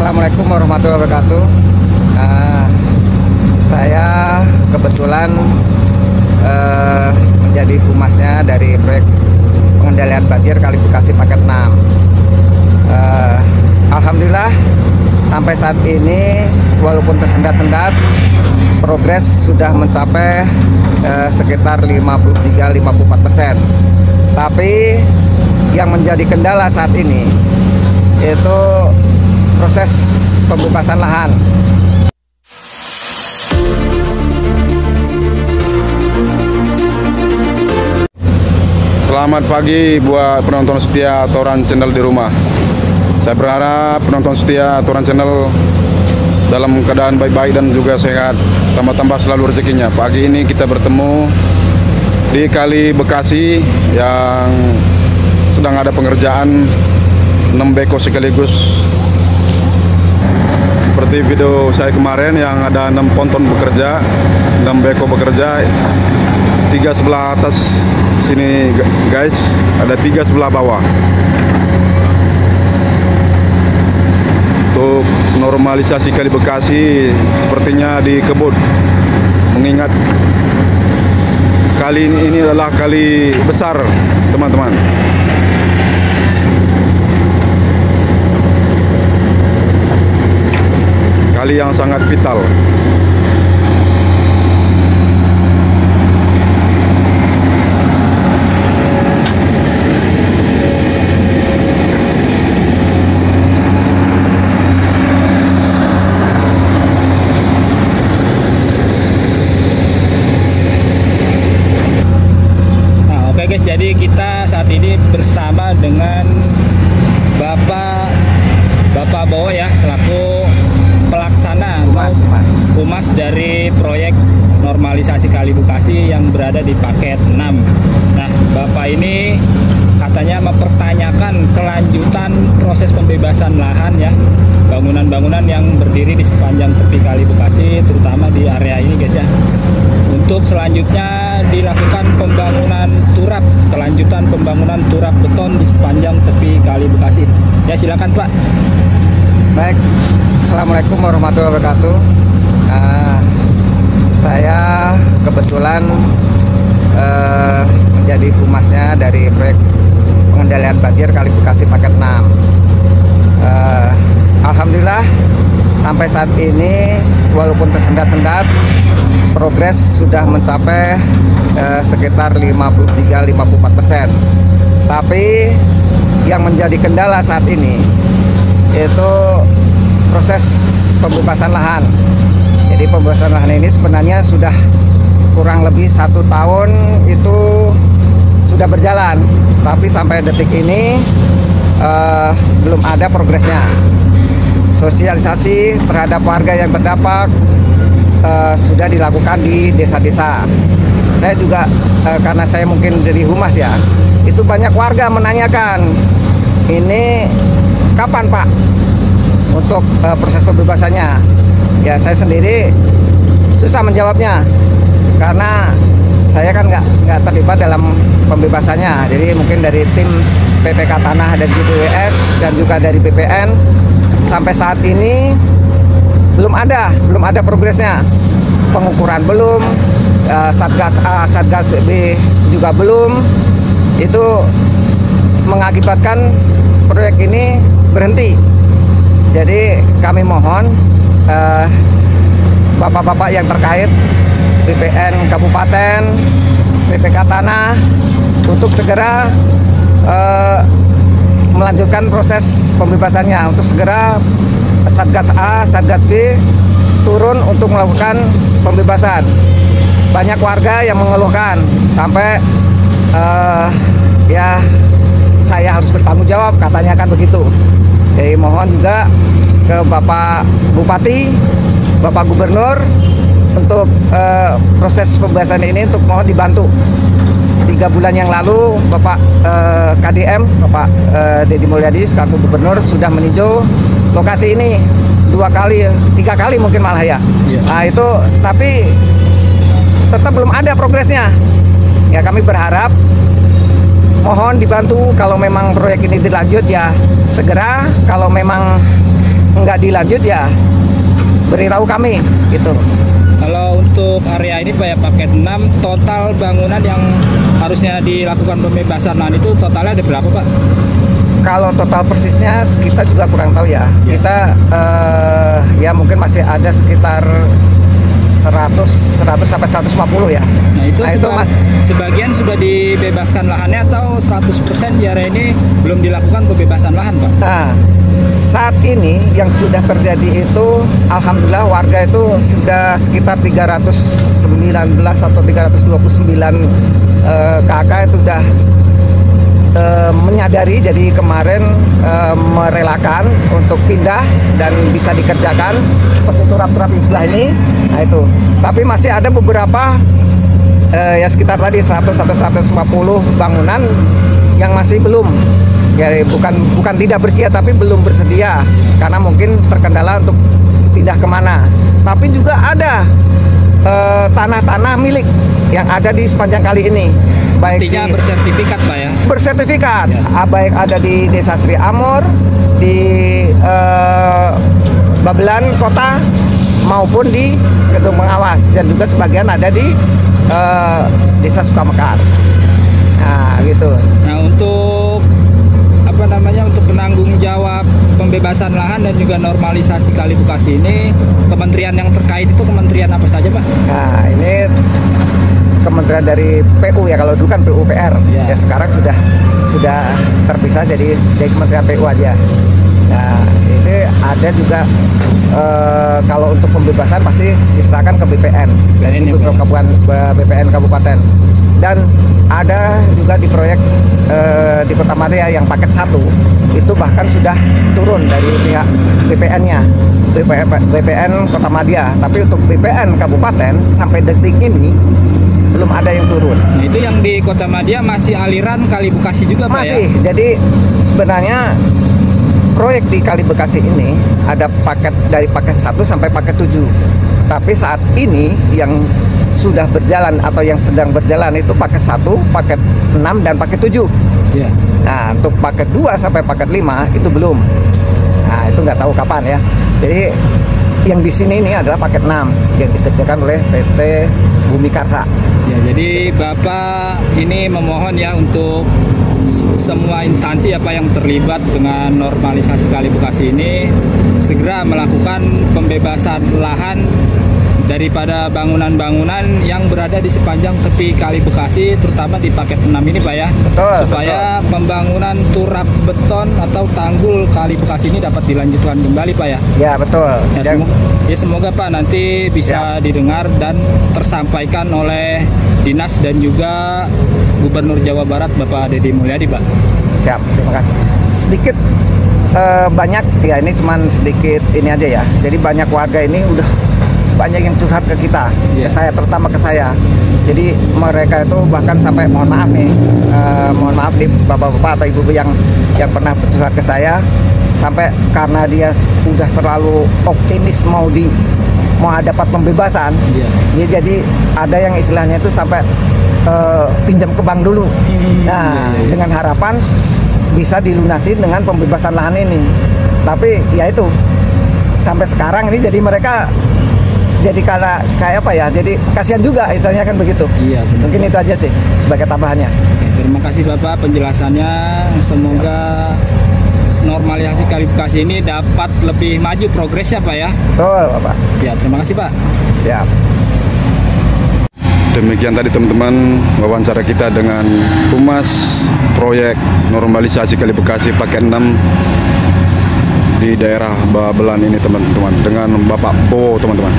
Assalamualaikum warahmatullahi wabarakatuh. Saya kebetulan menjadi humasnya dari proyek pengendalian banjir Kali Bekasi Paket 6. Alhamdulillah sampai saat ini walaupun tersendat-sendat, progres sudah mencapai sekitar 53-54%. Tapi yang menjadi kendala saat ini yaitu proses pembebasan lahan. Selamat pagi buat penonton setia Toran Channel di rumah. Saya berharap penonton setia Toran Channel dalam keadaan baik-baik dan juga sehat, tambah-tambah selalu rezekinya. Pagi ini kita bertemu di Kali Bekasi yang sedang ada pengerjaan 6 beko sekaligus. Seperti video saya kemarin yang ada 6 ponton bekerja, 6 beko bekerja, 3 sebelah atas sini guys, ada 3 sebelah bawah. Untuk normalisasi Kali Bekasi sepertinya dikebut, mengingat kali ini adalah kali besar teman-teman. Kali yang sangat vital. Nah, oke guys, jadi kita saat ini bersama dengan Bapak Bowo ya, selaku pelaksana humas dari proyek normalisasi Kali Bekasi yang berada di Paket 6. Nah, Bapak ini katanya mempertanyakan kelanjutan proses pembebasan lahan ya, bangunan-bangunan yang berdiri di sepanjang tepi Kali Bekasi, terutama di area ini guys ya. Untuk selanjutnya dilakukan pembangunan turap, kelanjutan pembangunan turap beton di sepanjang tepi Kali Bekasi. Ya, silakan Pak. Baik, Assalamualaikum warahmatullahi wabarakatuh. Saya kebetulan menjadi humasnya dari proyek pengendalian banjir Kali Bekasi Paket 6. Alhamdulillah sampai saat ini walaupun tersendat-sendat, progres sudah mencapai sekitar 53-54%. Tapi yang menjadi kendala saat ini yaitu proses pembebasan lahan. Jadi pembebasan lahan ini sebenarnya sudah kurang lebih 1 tahun itu sudah berjalan, tapi sampai detik ini belum ada progresnya. Sosialisasi terhadap warga yang terdampak sudah dilakukan di desa-desa. Saya juga karena saya mungkin jadi humas ya, itu banyak warga menanyakan, ini kapan Pak untuk proses pembebasannya? Ya, saya sendiri susah menjawabnya karena saya kan nggak terlibat dalam pembebasannya. Jadi mungkin dari tim PPK Tanah dan BPWS dan juga dari BPN sampai saat ini belum ada progresnya. Pengukuran belum, Satgas A, Satgas B juga belum. Itu mengakibatkan proyek ini berhenti. Jadi kami mohon bapak-bapak yang terkait, BPN Kabupaten, PPK Tanah, untuk segera melanjutkan proses pembebasannya. Untuk segera Satgas A, Satgas B turun untuk melakukan pembebasan. Banyak warga yang mengeluhkan sampai ya saya harus bertanggung jawab, katanya kan begitu. Jadi mohon juga ke Bapak Bupati, Bapak Gubernur untuk proses pembebasan ini untuk mohon dibantu. 3 bulan yang lalu Bapak KDM, Bapak Deddy Mulyadi selaku Gubernur sudah meninjau lokasi ini 2 kali, 3 kali mungkin malah ya. Nah itu, tapi tetap belum ada progresnya. Ya kami berharap mohon dibantu kalau memang proyek ini dilanjut ya segera, kalau memang nggak dilanjut ya beritahu kami gitu. Kalau untuk area ini Pak ya, paket 6, total bangunan yang harusnya dilakukan pembebasan lahan itu totalnya ada berapa Pak? Kalau total persisnya kita juga kurang tahu ya. Kita ya mungkin masih ada sekitar 100 sampai 150 ya. Nah itu, Mas, sebagian sudah dibebaskan lahannya atau 100% di area ini belum dilakukan pembebasan lahan Pak? nah, saat ini yang sudah terjadi itu alhamdulillah warga itu sudah sekitar 319 atau 329 KK itu sudah menyadari, jadi kemarin merelakan untuk pindah dan bisa dikerjakan seperti turap-turap di sebelah ini. Nah itu, tapi masih ada beberapa ya sekitar tadi 100 atau 150 bangunan yang masih belum, ya bukan tidak bersedia tapi belum bersedia karena mungkin terkendala untuk pindah kemana. Tapi juga ada tanah-tanah milik yang ada di sepanjang kali ini. Baik artinya bersertifikat Pak ya? Bersertifikat ya. Baik ada di Desa Sri Amor, di Babelan Kota maupun di Gedung Pengawas, dan juga sebagian ada di Desa Sukamekar. Nah gitu. Nah untuk apa namanya, untuk penanggung jawab pembebasan lahan dan juga normalisasi Kali Bekasi ini, kementerian yang terkait itu kementerian apa saja Pak? Nah ini kementerian dari PU ya, kalau dulu kan PUPR ya, sekarang sudah terpisah jadi dari kementerian PU aja. Nah ini ada juga kalau untuk pembebasan pasti diserahkan ke BPN, dari BPN Kabupaten, dan ada juga di proyek di Kota Madia yang paket 1 itu bahkan sudah turun dari pihak BPN-nya, BPN Kota Madia, tapi untuk BPN Kabupaten sampai detik ini belum ada yang turun. Nah, itu yang di Kota Madia masih aliran Kali Bekasi juga Pak ya? Masih. Jadi sebenarnya proyek di Kali Bekasi ini ada paket dari paket 1 sampai paket 7. Tapi saat ini yang sudah berjalan atau yang sedang berjalan itu paket 1, paket 6 dan paket 7. Yeah. Nah, untuk paket 2 sampai paket 5 itu belum. Nah, itu nggak tahu kapan ya. Jadi yang di sini ini adalah paket 6 yang dikerjakan oleh PT Bumi Karsa. Ya, jadi Bapak ini memohon ya untuk semua instansi apa yang terlibat dengan normalisasi Kali Bekasi ini segera melakukan pembebasan lahan daripada bangunan-bangunan yang berada di sepanjang tepi Kali Bekasi, terutama di paket 6 ini Pak ya. Betul, supaya betul. Pembangunan turap beton atau tanggul Kali Bekasi ini dapat dilanjutkan kembali Pak ya. Ya betul. Ya, semoga Pak nanti bisa didengar dan tersampaikan oleh dinas dan juga Gubernur Jawa Barat Bapak Deddy Mulyadi Pak. Siap, terima kasih. Sedikit banyak ya, ini cuman sedikit ini aja ya. Jadi banyak warga ini udah banyak yang curhat ke kita, ke saya, terutama ke saya. Jadi mereka itu bahkan sampai mohon maaf nih, mohon maaf nih bapak-bapak atau ibu-ibu yang pernah curhat ke saya, sampai karena dia udah terlalu optimis mau dapat pembebasan, ya jadi ada yang istilahnya itu sampai pinjam ke bank dulu. Nah dengan harapan bisa dilunasi dengan pembebasan lahan ini. Tapi ya itu sampai sekarang ini jadi mereka jadi karena kayak apa ya, jadi kasihan juga istilahnya kan begitu. Iya, benar. Mungkin itu aja sih sebagai tambahannya. Terima kasih Bapak penjelasannya. Semoga normalisasi Kali Bekasi ini dapat lebih maju progresnya Pak ya. Betul Bapak. Ya, terima kasih Pak. Siap. Demikian tadi teman-teman wawancara kita dengan Humas Proyek Normalisasi Kali Bekasi paket 6 di daerah Babelan ini teman-teman, dengan Bapak Bowo teman-teman.